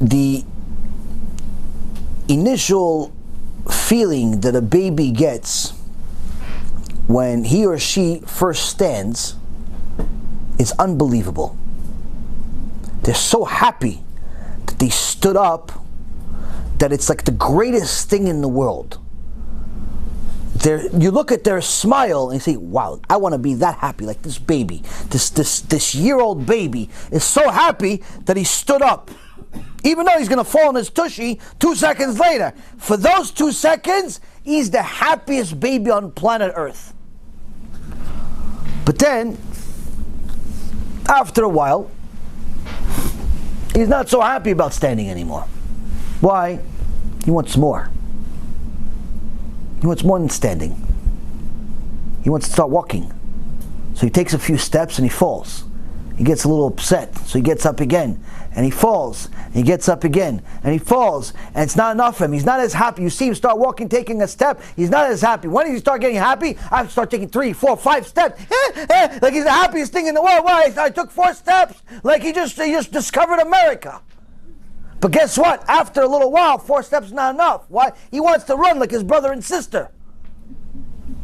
the initial feeling that a baby gets when he or she first stands is unbelievable. They're so happy that they stood up that it's like the greatest thing in the world. You look at their smile and you say, wow, I want to be that happy like this baby. This year-old baby is so happy that he stood up. Even though he's going to fall in his tushy 2 seconds later. For those 2 seconds, he's the happiest baby on planet Earth. But then, after a while, he's not so happy about standing anymore. Why? He wants more. He wants more than standing. He wants to start walking. So he takes a few steps and he falls. He gets a little upset, so he gets up again, and he falls, and he gets up again, and he falls, and it's not enough for him. He's not as happy. You see him start walking, taking a step, he's not as happy. When does he start getting happy? I have to start taking 3, 4, 5 steps. Like he's the happiest thing in the world. Why? I took 4 steps. Like he just discovered America. But guess what? After a little while, 4 steps is not enough. Why? He wants to run like his brother and sister.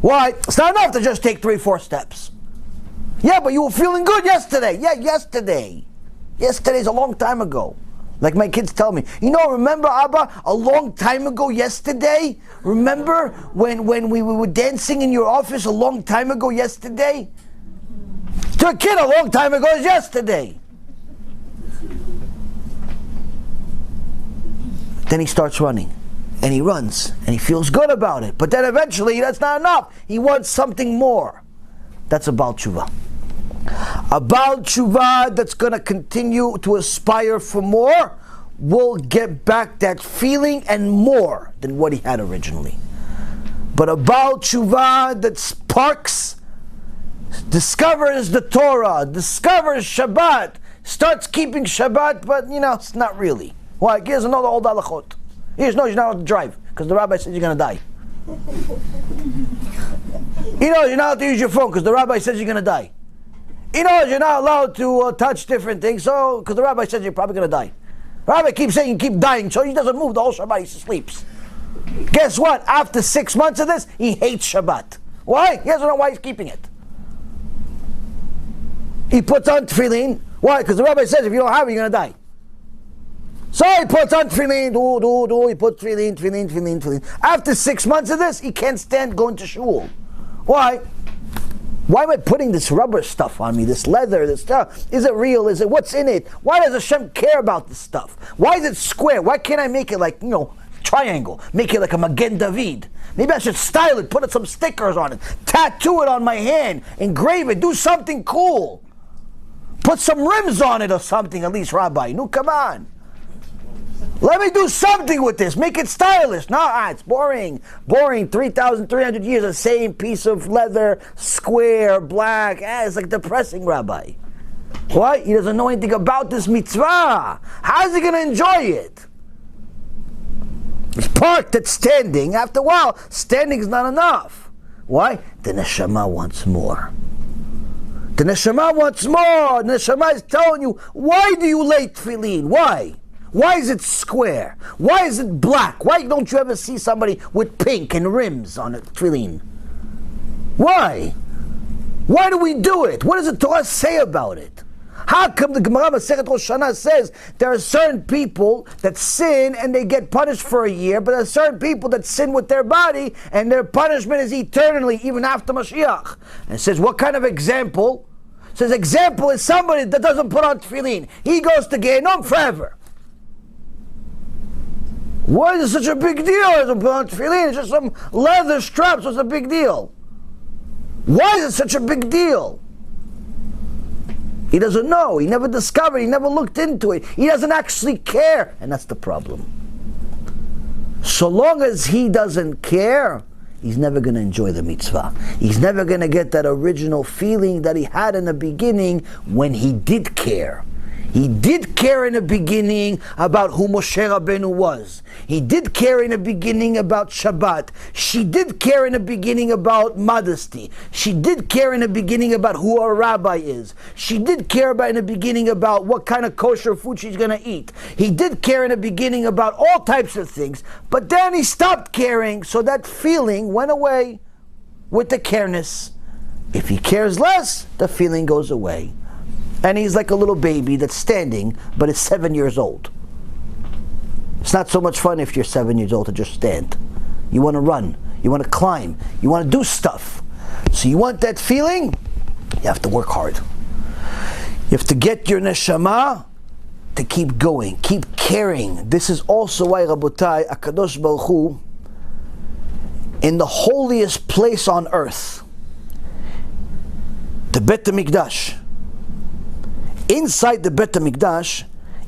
Why? It's not enough to just take 3, 4 steps. Yeah, but you were feeling good yesterday. Yeah, yesterday. Yesterday's a long time ago. Like my kids tell me, remember, Abba, a long time ago yesterday? Remember when we were dancing in your office a long time ago yesterday? To a kid, a long time ago is yesterday. Then he starts running. And he runs. And he feels good about it. But then eventually, that's not enough. He wants something more. That's a Baal Tshuva. A Baal Tshuva that's going to continue to aspire for more will get back that feeling and more than what he had originally. But a Baal Tshuva that sparks, discovers the Torah, discovers Shabbat, starts keeping Shabbat, but it's not really. Why? He doesn't know the old halachot. He just knows you're not allowed to drive because the rabbi says you're going to die. He knows you're not allowed to use your phone because the rabbi says you're going to die. He knows you're not allowed to touch different things because the rabbi says you're probably going to die. The rabbi keeps saying you keep dying, so he doesn't move the whole Shabbat, he sleeps. Guess what? After 6 months of this, he hates Shabbat. Why? He doesn't know why he's keeping it. He puts on tefillin. Why? Because the rabbi says if you don't have it, you're going to die. So he puts on tefillin, he puts tefillin. After 6 months of this, he can't stand going to shul. Why? Why am I putting this rubber stuff on me, this leather, this stuff? Is it real? What's in it? Why does Hashem care about this stuff? Why is it square? Why can't I make it like, triangle? Make it like a Magen David. Maybe I should style it, put some stickers on it, tattoo it on my hand, engrave it, do something cool. Put some rims on it or something, at least, Rabbi. No, come on. Let me do something with this. Make it stylish. No, it's boring. 3,300 years, the same piece of leather, square, black. It's like depressing, Rabbi. What? He doesn't know anything about this mitzvah. How's he going to enjoy it? It's parked at standing. After a while, standing is not enough. Why? The neshama wants more. The neshama wants more. The neshama is telling you, why do you lay tefillin? Why? Why is it square? Why is it black? Why don't you ever see somebody with pink and rims on it, tefillin? Why? Why do we do it? What does the Torah say about it? How come the Gemara Masechet Rosh Hashanah says there are certain people that sin and they get punished for a year, but there are certain people that sin with their body and their punishment is eternally, even after Mashiach. And it says, what kind of example? It says, example is somebody that doesn't put on tefillin. He goes to Gehinnom forever. Why is it such a big deal? He doesn't put on tefillin. It's just some leather straps. What's the big deal? Why is it such a big deal? He doesn't know. He never discovered. He never looked into it. He doesn't actually care. And that's the problem. So long as he doesn't care, he's never going to enjoy the mitzvah. He's never going to get that original feeling that he had in the beginning when he did care. He did care in the beginning about who Moshe Rabbeinu was. He did care in the beginning about Shabbat. She did care in the beginning about modesty. She did care in the beginning about who a rabbi is. She did care about in the beginning about what kind of kosher food she's going to eat. He did care in the beginning about all types of things. But then he stopped caring, so that feeling went away with the careness. If he cares less, the feeling goes away. And he's like a little baby that's standing, but is 7 years old. It's not so much fun if you're 7 years old to just stand. You want to run, you want to climb, you want to do stuff. So you want that feeling, you have to work hard. You have to get your neshama to keep going, keep caring. This is also why, Rabotai, HaKadosh Baruch Hu, in the holiest place on earth, the Bet HaMikdash, inside the Bet HaMikdash,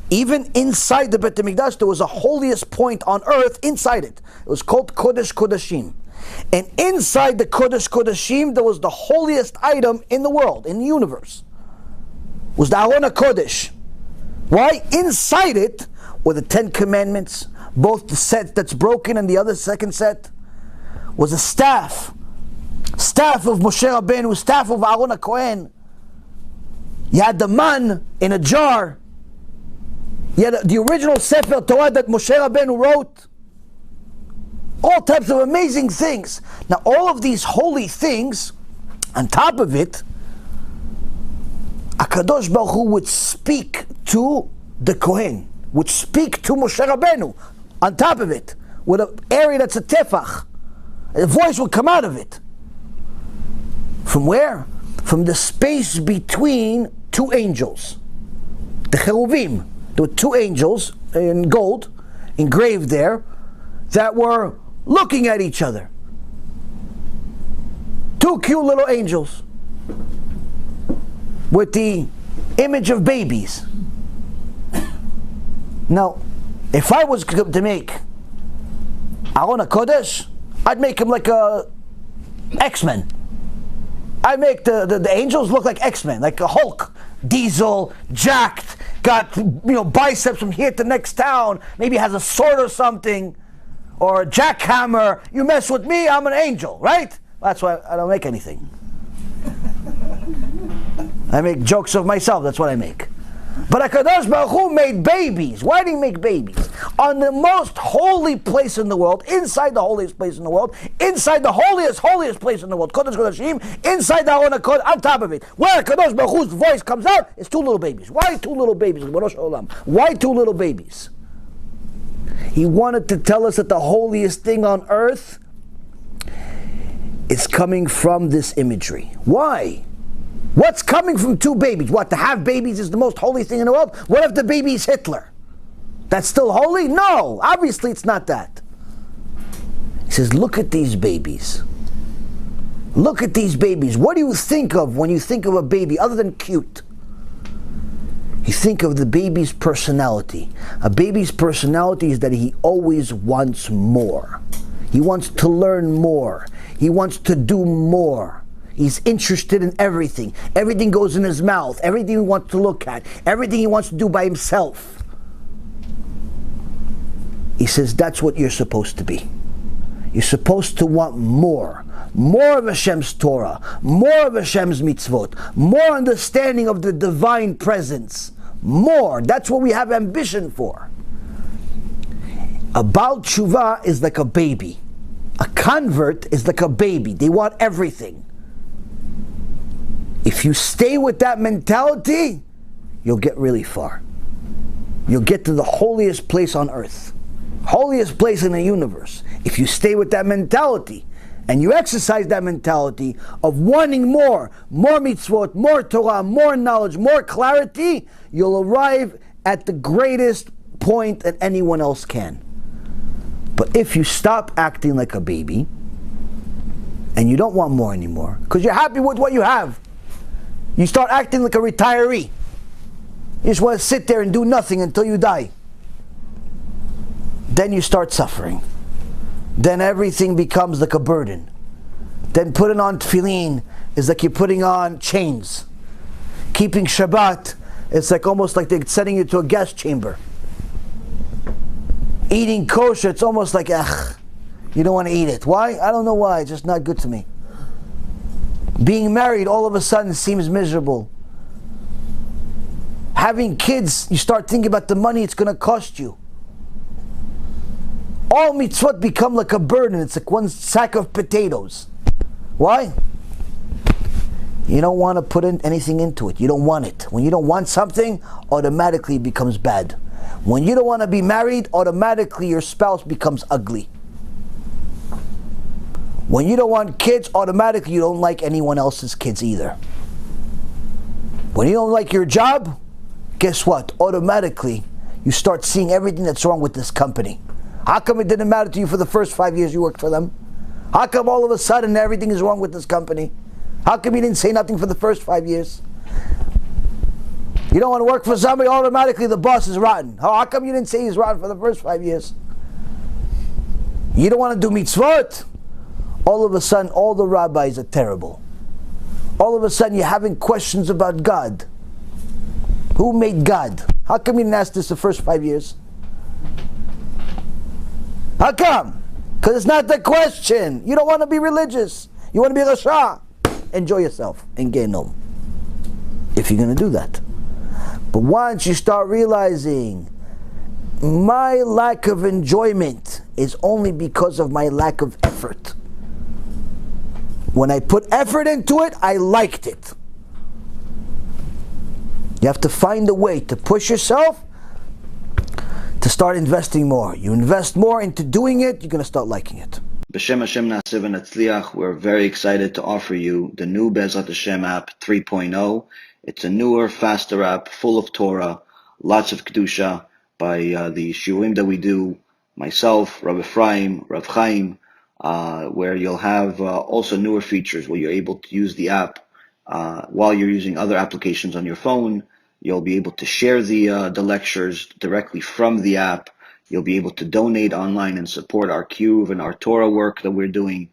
even inside the Bet HaMikdash, there was a holiest point on earth inside it. It was called Kodesh Kodashim. And inside the Kodesh Kodashim, there was the holiest item in the world, in the universe. It was the Aron HaKodesh. Why? Inside it were the 10 Commandments, both the set that's broken and the other second set, was a staff of Moshe Rabbeinu, staff of Aaron HaKohen. You had the man in a jar. You had the original Sefer Torah that Moshe Rabbeinu wrote. All types of amazing things. Now all of these holy things, on top of it, HaKadosh Baruch Hu would speak to the Kohen, would speak to Moshe Rabbeinu, on top of it, with an area that's a tefach. A voice would come out of it. From where? From the space between two angels. The cheruvim. There were two angels in gold, engraved there, that were looking at each other. Two cute little angels with the image of babies. Now, if I was to make Aron HaKodesh, I'd make him like a X-Men. I'd make the angels look like X-Men, like a Hulk, Diesel, jacked, got biceps from here to next town, maybe has a sword or something, or a jackhammer. You mess with me, I'm an angel, right? That's why I don't make anything. I make jokes of myself, that's what I make. But HaKadosh Baruch Hu made babies. Why did he make babies? On the most holy place in the world, inside the holiest place in the world, inside the holiest place in the world, Kodesh Kodashim, inside the Aron HaKodesh, on top of it, where HaKadosh Baruch Hu's voice comes out, it's two little babies. Why two little babies? Why two little babies? He wanted to tell us that the holiest thing on earth is coming from this imagery. Why? What's coming from two babies? What, to have babies is the most holy thing in the world? What if the baby is Hitler? That's still holy? No, obviously it's not that. He says, look at these babies. Look at these babies. What do you think of when you think of a baby other than cute? You think of the baby's personality. A baby's personality is that he always wants more. He wants to learn more. He wants to do more. He's interested in everything. Everything goes in his mouth. Everything he wants to look at. Everything he wants to do by himself. He says that's what you're supposed to be. You're supposed to want more. More of Hashem's Torah. More of Hashem's mitzvot. More understanding of the divine presence. More. That's what we have ambition for. A Baal Tshuva is like a baby. A convert is like a baby. They want everything. If you stay with that mentality, you'll get really far. You'll get to the holiest place on earth. Holiest place in the universe. If you stay with that mentality, and you exercise that mentality of wanting more mitzvot, more Torah, more knowledge, more clarity, you'll arrive at the greatest point that anyone else can. But if you stop acting like a baby, and you don't want more anymore, because you're happy with what you have, you start acting like a retiree. You just want to sit there and do nothing until you die. Then you start suffering. Then everything becomes like a burden. Then putting on tefillin is like you're putting on chains. Keeping Shabbat It's like almost like they're sending you to a gas chamber. Eating kosher, it's almost like, you don't want to eat it. Why? I don't know why. It's just not good to me. Being married all of a sudden seems miserable. Having kids, you start thinking about the money it's going to cost you. All mitzvot become like a burden. It's like one sack of potatoes. Why? You don't want to put in anything into it. You don't want it. When you don't want something, automatically it becomes bad. When you don't want to be married, automatically your spouse becomes ugly. When you don't want kids, automatically you don't like anyone else's kids either. When you don't like your job, guess what? Automatically you start seeing everything that's wrong with this company. How come it didn't matter to you for the first 5 years you worked for them? How come all of a sudden everything is wrong with this company? How come you didn't say nothing for the first 5 years? You don't want to work for somebody, automatically the boss is rotten. How come you didn't say he's rotten for the first 5 years? You don't want to do mitzvot? All of a sudden, all the rabbis are terrible. All of a sudden, you're having questions about God. Who made God? How come you didn't ask this the first 5 years? How come? Because it's not the question. You don't want to be religious. You want to be Rasha. Enjoy yourself in Genom, if you're going to do that. But once you start realizing my lack of enjoyment is only because of my lack of effort. When I put effort into it, I liked it. You have to find a way to push yourself to start investing more. You invest more into doing it, you're going to start liking it. B'Shem Hashem Na'aseh v'Natzliach, we're very excited to offer you the new BeEzrat Hashem app 3.0. It's a newer, faster app full of Torah, lots of Kedusha by the shiurim that we do, myself, Rabbi Efraim, Rav Chaim, where you'll have also newer features where you're able to use the app while you're using other applications on your phone. You'll be able to share the lectures directly from the app. You'll be able to donate online and support our Cube and our Torah work that we're doing.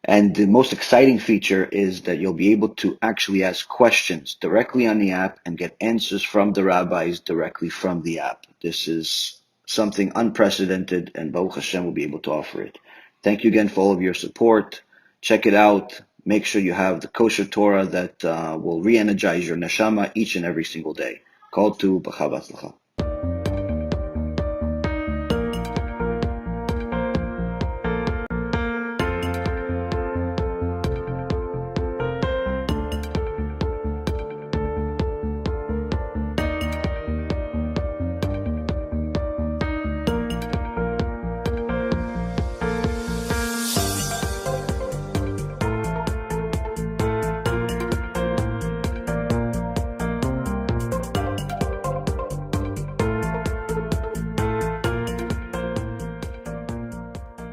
And the most exciting feature is that you'll be able to actually ask questions directly on the app and get answers from the rabbis directly from the app. This is something unprecedented, and Baruch Hashem will be able to offer it. Thank you again for all of your support. Check it out. Make sure you have the kosher Torah that will re-energize your neshama each and every single day. Call to B'chav Hatzlacha.